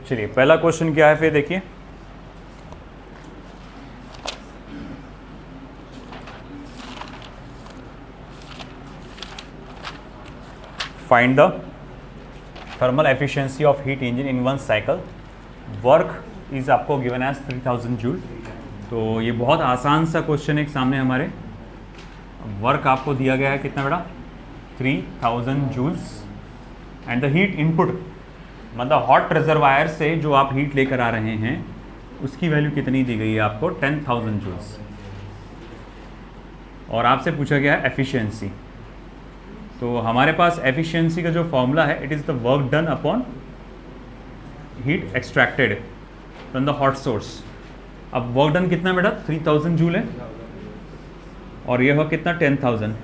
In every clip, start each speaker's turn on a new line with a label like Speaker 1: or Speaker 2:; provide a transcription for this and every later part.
Speaker 1: चलिए पहला क्वेश्चन क्या है फिर देखिए। Find the thermal efficiency of heat engine in one cycle, work is आपको गिवन एज 3000 जूल। तो ये बहुत आसान सा क्वेश्चन है सामने हमारे। वर्क आपको दिया गया है कितना बेटा, 3000 joules, and the heat input मतलब हॉट रिजर्वायर से जो आप हीट लेकर आ रहे हैं उसकी वैल्यू कितनी दी गई है आपको, 10,000 जूल्स। और आपसे पूछा गया है एफिशिएंसी। तो हमारे पास एफिशिएंसी का जो फॉर्मूला है, it is the work done upon heat extracted from the hot source. अब वर्क डन कितना बेटा, 3000 जूल है, और ये हो कितना, 10,000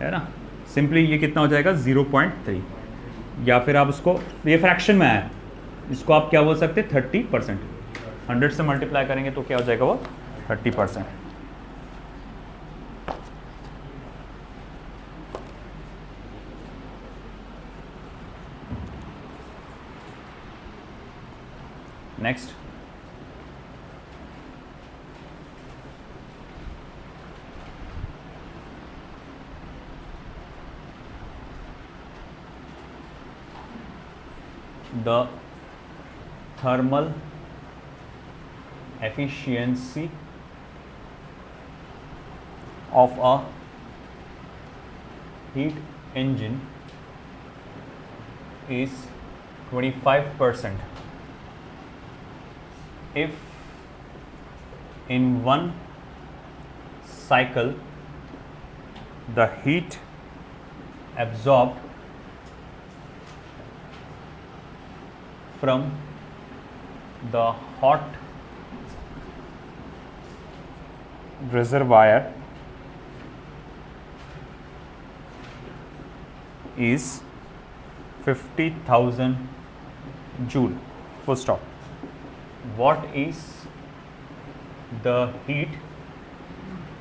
Speaker 1: है ना। सिंपली ये कितना हो जाएगा, 0.3, या फिर आप उसको, ये फ्रैक्शन में आया, इसको आप क्या बोल सकते हैं, 30%। 100 से मल्टीप्लाई करेंगे तो क्या हो जाएगा वो, 30%। Next, the thermal efficiency of a heat engine is 25% if in one cycle the heat absorbed from the hot reservoir is 50,000 joule. Full stop. What is the heat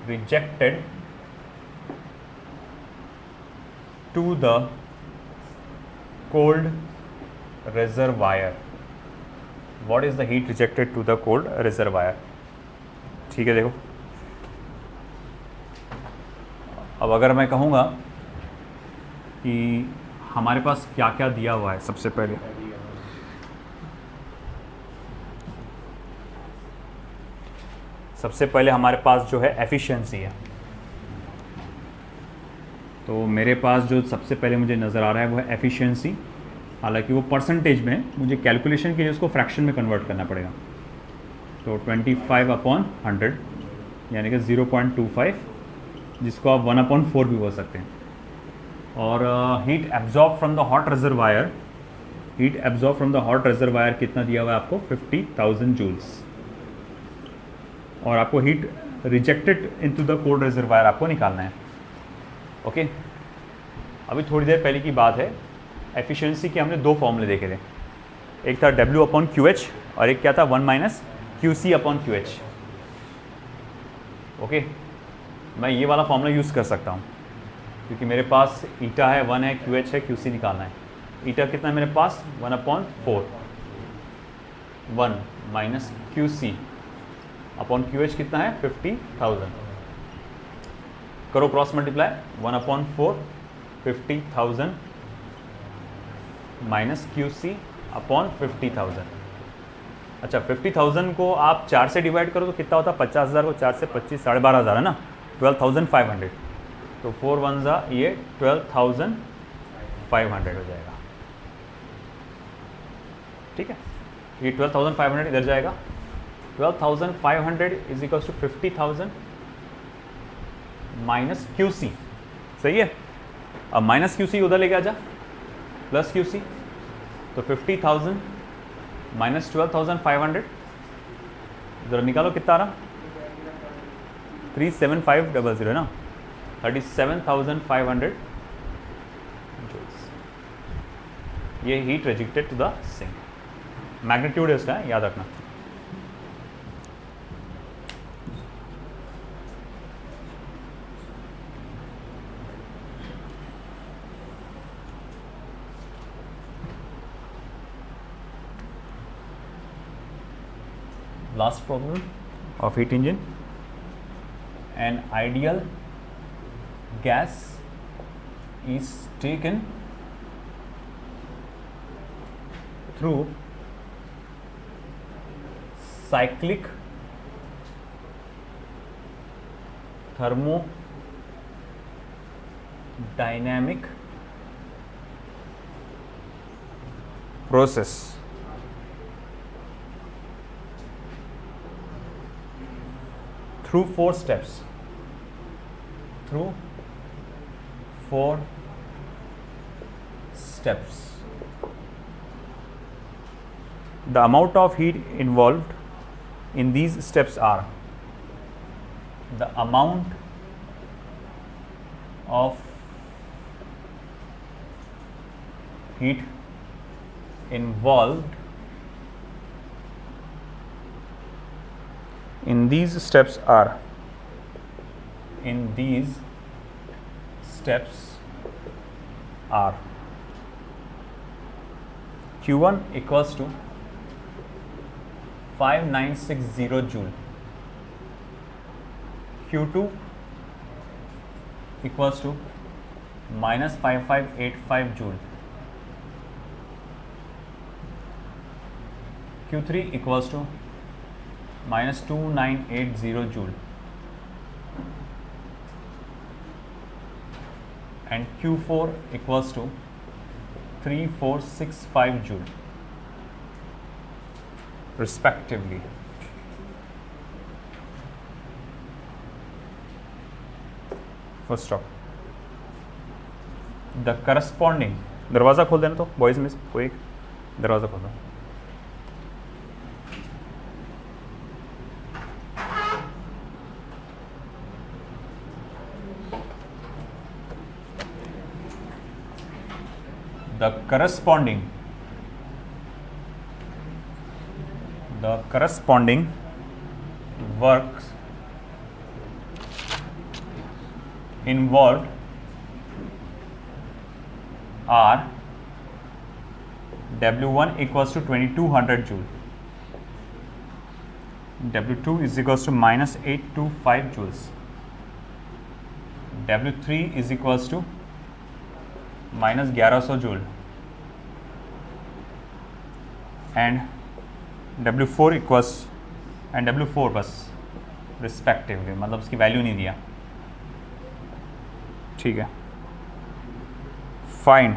Speaker 1: rejected to the cold reservoir? What is the heat rejected to the cold reservoir? ठीक है, देखो अब अगर मैं कहूँगा कि हमारे पास क्या क्या दिया हुआ है, सबसे पहले हमारे पास जो है एफिशिएंसी है। तो मेरे पास जो सबसे पहले मुझे नज़र आ रहा है वो है एफिशिएंसी। हालांकि वो परसेंटेज में, मुझे कैलकुलेशन के लिए उसको फ्रैक्शन में कन्वर्ट करना पड़ेगा। तो 25/100 यानी कि 0.25, जिसको आप 1/4 भी बोल सकते हैं। और heat absorb from the hot reservoir, heat absorb from the hot reservoir कितना दिया हुआ है आपको, 50,000 जूल्स। और आपको heat rejected into the cold reservoir आपको निकालना है। ओके, अभी थोड़ी देर पहले की बात है, एफिशिएंसी के हमने दो फॉर्मूले देखे थे। एक था W/QH और एक क्या था, 1 - QC/QH। ओके, मैं ये वाला फॉर्मूला यूज़ कर सकता हूँ क्योंकि मेरे पास ईटा है, 1 है, QH है, QC निकालना है। ईटा कितना है मेरे पास, 1/4, 1 - QC/QH कितना है, 50,000। करो क्रॉस मल्टीप्लाई, 1/4 50,000 माइनस QC/50,000। अच्छा, 50,000 को आप 4 से डिवाइड करो तो कितना होता है, 50,000 को 4 से 25, 12,500 है ना, 12,500। तो 4 1 जा, ये 12,500 हो जाएगा। ठीक है, ये 12,500 इधर जाएगा। 12,500 is equals to 50,000 minus QC। सही है, अब माइनस QC उधर लेके आ जा, प्लस QC। तो 50,000 माइनस 12,500, जरा निकालो कितना आ रहा, 37500 ना, 37,500 जूल्स। ये heat rejected to the sink, magnitude है इसका, याद रखना। last problem of heat engine. An ideal gas is taken through cyclic thermodynamic process through 4 steps. Through 4 steps. The amount of heat involved in these steps are the amount of heat involved in these steps are Q1 equals to 5960 joule, Q2 equals to minus 5585 joule, Q3 equals to minus 2980 joule, and Q4 equals to 3465 joule respectively. First stop. The corresponding, दरवाज़ा खोल देना तो boys में से कोई एक दरवाज़ा खोल दो. The corresponding works involved are W1 equals to 2200 joule, W2 is equals to minus 825 joules, W3 is equals to minus 1100 joule, and W4 equals and W4 बस रिस्पेक्टिवली, मतलब उसकी वैल्यू नहीं दिया. ठीक है. Find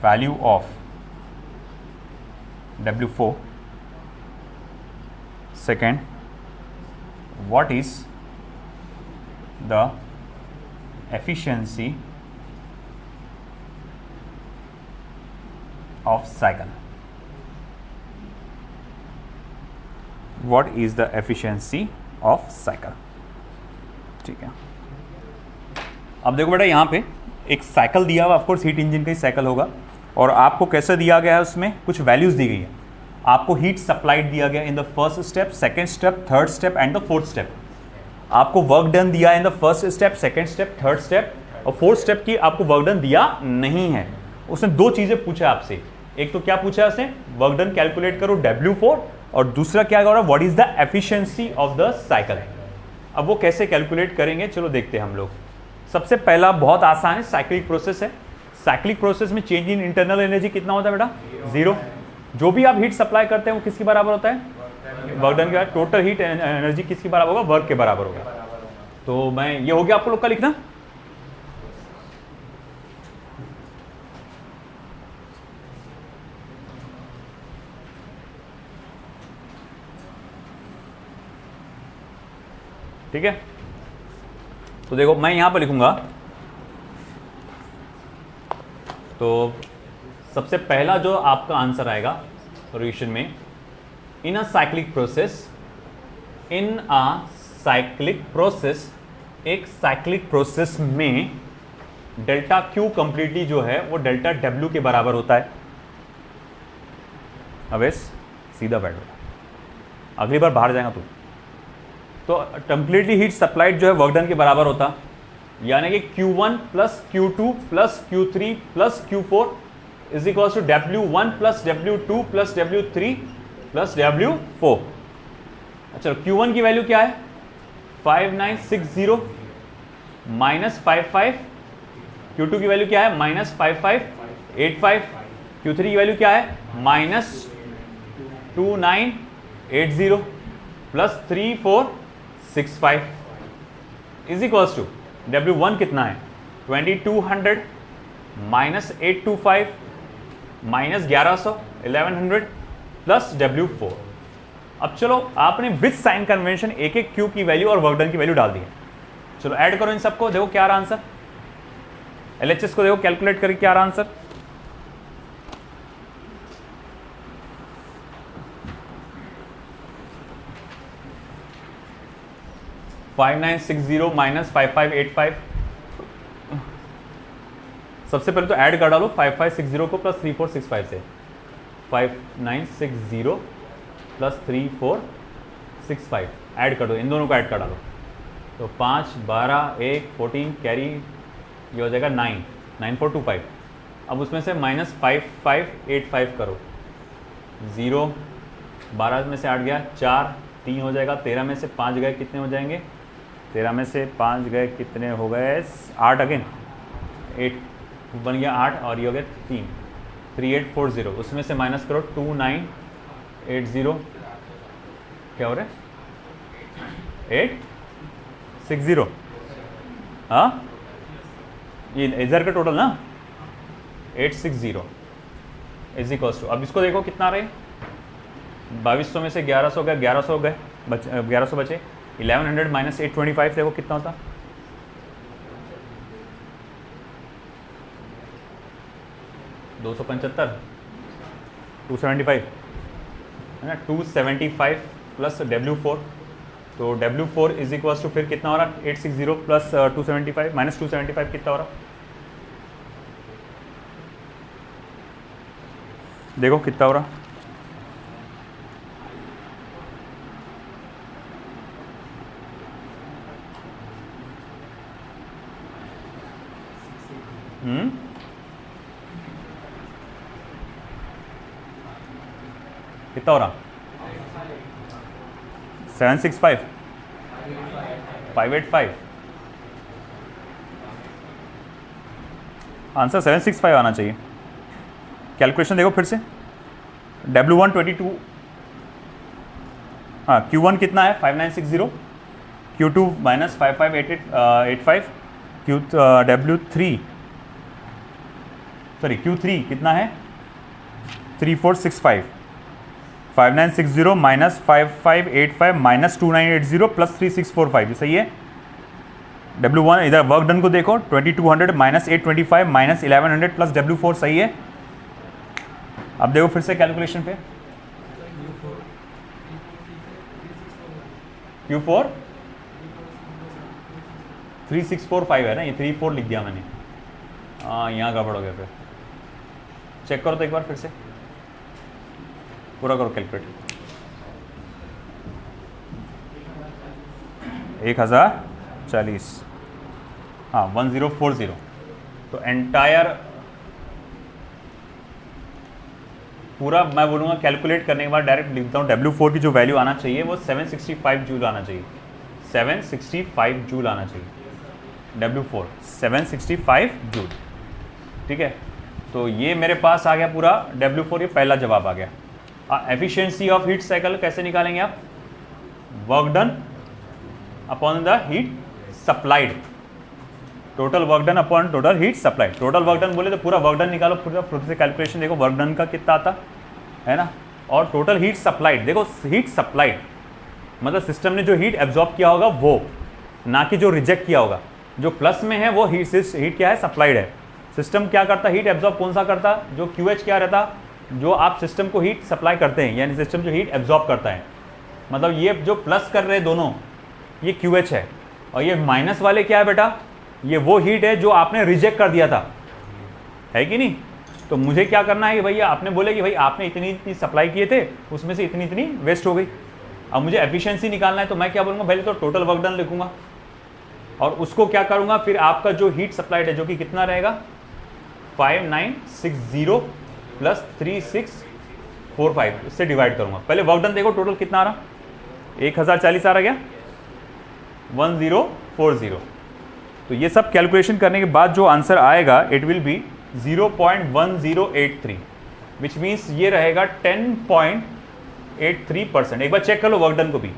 Speaker 1: value of W4. Second, what is the efficiency of cycle? What is the efficiency of cycle? ठीक है. अब देखो बेटा, यहाँ पे एक साइकिल दिया हुआ, ऑफकोर्स हीट इंजन का ही साइकिल होगा, और आपको कैसे दिया गया है, उसमें कुछ वैल्यूज दी गई है. आपको हीट सप्लाइड दिया गया in the first step, second step, third step and the fourth step. आपको वर्क डन दिया in the first step, second step, third step और फोर्थ स्टेप की आपको वर्क डन दिया नहीं है. उसने दो चीजें पूछा आपसे. एक तो क्या पूछा उसने, वर्क डन कैलकुलेट करो W4, और दूसरा क्या करो, what is the efficiency of the cycle. अब वो कैसे कैलकुलेट करेंगे, चलो देखते हैं हम लोग. सबसे पहला बहुत आसान है, साइक्लिक प्रोसेस है. साइक्लिक प्रोसेस में चेंज इन इंटरनल एनर्जी कितना होता है बेटा, 0. जो भी आप हीट सप्लाई करते हैं वो किसके बराबर होता है, वर्क डन के. टोटल हीट एनर्जी किसके बराबर होगा, वर्क के बराबर होगा. तो मैं ये हो गया आपको लोग का लिखना. ठीक है. तो देखो मैं यहां पर लिखूंगा. तो सबसे पहला जो आपका आंसर आएगा सॉल्यूशन में, इन अ साइक्लिक प्रोसेस, एक साइक्लिक प्रोसेस में डेल्टा Q कंप्लीटली जो है वो डेल्टा W के बराबर होता है. अवेश सीधा बैठ, अगली बार बाहर जाएगा तो कंप्लीटली हीट सप्लाइड जो है वर्क डन के बराबर होता, यानी कि Q1 plus Q2 plus Q3 plus Q4 is equal to W1 plus W2 plus W3 plus W4। अच्छा Q1 की वैल्यू क्या है 5960 माइनस 55, Q2 की वैल्यू क्या है माइनस 5585, Q3 की वैल्यू क्या है minus 2980 plus 3465 is equals to W1 कितना है 2200 माइनस 825 माइनस 1100 1100 प्लस W4। अब चलो आपने विद साइन कन्वेंशन एक एक Q की वैल्यू और वर्क डन की वैल्यू डाल दी है। चलो ऐड करो इन सबको, देखो क्या रहा आंसर। LHS को देखो कैलकुलेट करके क्या रहा आंसर। $5960 माइनस 5585। सबसे पहले तो ऐड कर डालो 5560 को प्लस 3465 से। 5960 प्लस 3465 ऐड कर दो, इन दोनों को ऐड कर डालो तो 5 12 1 14 कैरी ये हो जाएगा 9 9425। अब उसमें से माइनस 5585 करो, 0 12 में से 8 गया 4 3 हो जाएगा, 13 में से 5 गए कितने हो जाएंगे, 13 में से 5 गए कितने हो गए 8 अगेन 8 बन गया 8 और ये हो गया 3 3840। उसमें से माइनस करो 2980 क्या हो रहा है 860। हाँ ये इधर का टोटल ना 860 इज इक्वल्स टू। अब इसको देखो कितना रहे 2200 में से 1100 गए 1100 गए 1100 बचे 1100 माइनस 825 देखो कितना होता 275 275 है ना 275 प्लस W4 तो W4 इज इक्वल्स टू फिर कितना हो रहा 860 प्लस 275 माइनस 275 कितना हो रहा देखो कितना हो रहा कितना हो रहा 765 585 आंसर 765 आना चाहिए। कैलकुलेशन देखो फिर से W1 22 हाँ Q1 कितना है 5960 Q2 minus 5585 W3 sorry Q3 कितना है 3465 5960 माइनस 5585 माइनस 2980 प्लस 3645 सही है। W1 इधर वर्क डन को देखो 2200 माइनस 825 माइनस 1100 प्लस W4 सही है। अब देखो फिर से कैलकुलेशन पे Q4 3645 है ना, ये 34 लिख दिया मैंने, हाँ यहाँ गड़बड़ हो गया। फिर चेक करो तो एक बार फिर से पूरा करो कैलकुलेट 1040 हाँ 1040 तो एंटायर पूरा मैं बोलूँगा कैलकुलेट करने के बाद डायरेक्ट लिखता हूँ W4 की जो वैल्यू आना चाहिए वो 765 जूल आना चाहिए 765 जूल आना चाहिए W4 765 जूल ठीक है। तो ये मेरे पास आ गया पूरा W4 ये पहला जवाब आ गया। एफिशिएंसी ऑफ हीट साइकिल कैसे निकालेंगे आप work done upon the heat supplied total work done upon total heat supplied. Total work done बोले तो पूरा वर्क डन निकालो, पूरा फिर से कैलकुलेशन देखो वर्क डन का कितना आता है ना, और टोटल हीट सप्लाइड देखो हीट सप्लाइड मतलब सिस्टम ने जो हीट एब्जॉर्ब किया होगा वो, ना कि जो रिजेक्ट किया होगा। जो प्लस में है वो हीट क्या है सप्लाइड है। सिस्टम क्या करता हीट एब्जॉर्ब कौन सा करता जो QH क्या रहता जो आप सिस्टम को हीट सप्लाई करते हैं, यानी सिस्टम जो हीट एब्जॉर्ब करता है। मतलब ये जो प्लस कर रहे हैं दोनों ये QH है और ये माइनस वाले क्या है बेटा ये वो हीट है जो आपने रिजेक्ट कर दिया था, है कि नहीं। तो मुझे क्या करना है कि भैया आपने बोले कि भाई आपने इतनी इतनी सप्लाई किए थे उसमें से इतनी इतनी वेस्ट हो गई। अब मुझे एफिशिएंसी निकालना है तो मैं क्या बोलूँगा पहले तो टोटल वर्क डन लिखूंगा और उसको क्या करूँगा फिर आपका जो हीट सप्लाइड है जो कि कितना रहेगा 5960 प्लस 3645, इससे डिवाइड करूंगा। पहले वर्क डन देखो टोटल कितना आ रहा, 1040 आ रहा क्या, 1040। तो ये सब कैलकुलेशन करने के बाद जो आंसर आएगा it will be 0.1083, which means ये रहेगा 10.83%। एक बार चेक कर लो वर्क डन को भी।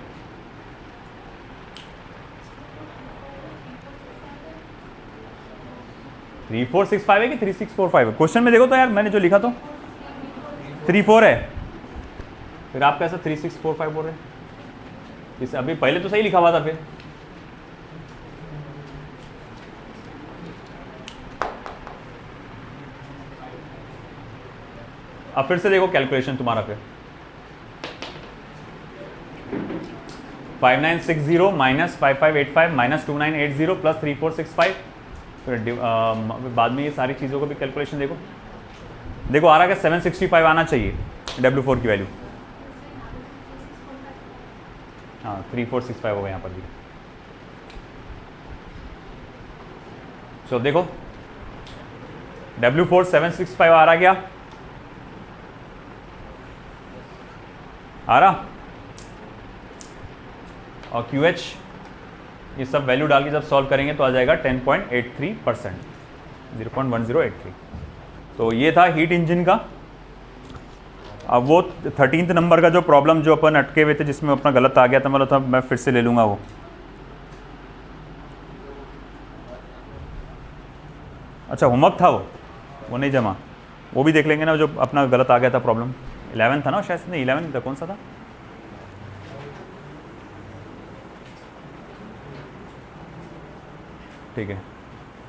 Speaker 1: थ्री 465 है कि 3645 है, क्वेश्चन में देखो तो यार मैंने जो लिखा तो 34 है, फिर आप कैसा 3645 बोल रहे हैं, इस अभी पहले तो सही लिखा हुआ था। फिर अब फिर से देखो कैलकुलेशन तुम्हारा, फिर 5960 माइनस 5585 माइनस 2980 प्लस 3465, फिर बाद में ये सारी चीज़ों को भी कैलकुलेशन देखो। देखो आ रहा है 765 आना चाहिए W4 की वैल्यू। हाँ 3465 होगा यहाँ पर भी। सो देखो W4 765 आ रहा क्या, आ रहा, और QH ये सब वैल्यू डाल के जब सॉल्व करेंगे तो आ जाएगा 10.83%, 0.1083। तो ये था हीट इंजन का। अब वो 13th नंबर का जो प्रॉब्लम जो अपन अटके हुए थे जिसमें अपना गलत आ गया था, मतलब था मैं फिर से ले लूँगा वो। अच्छा होमवर्क था वो नहीं जमा, वो भी देख लेंगे ना, जो अपना गलत आ गया था प्रॉब्लम। 11 था ना शायद, नहीं 11 था, कौन सा था, ठीक है।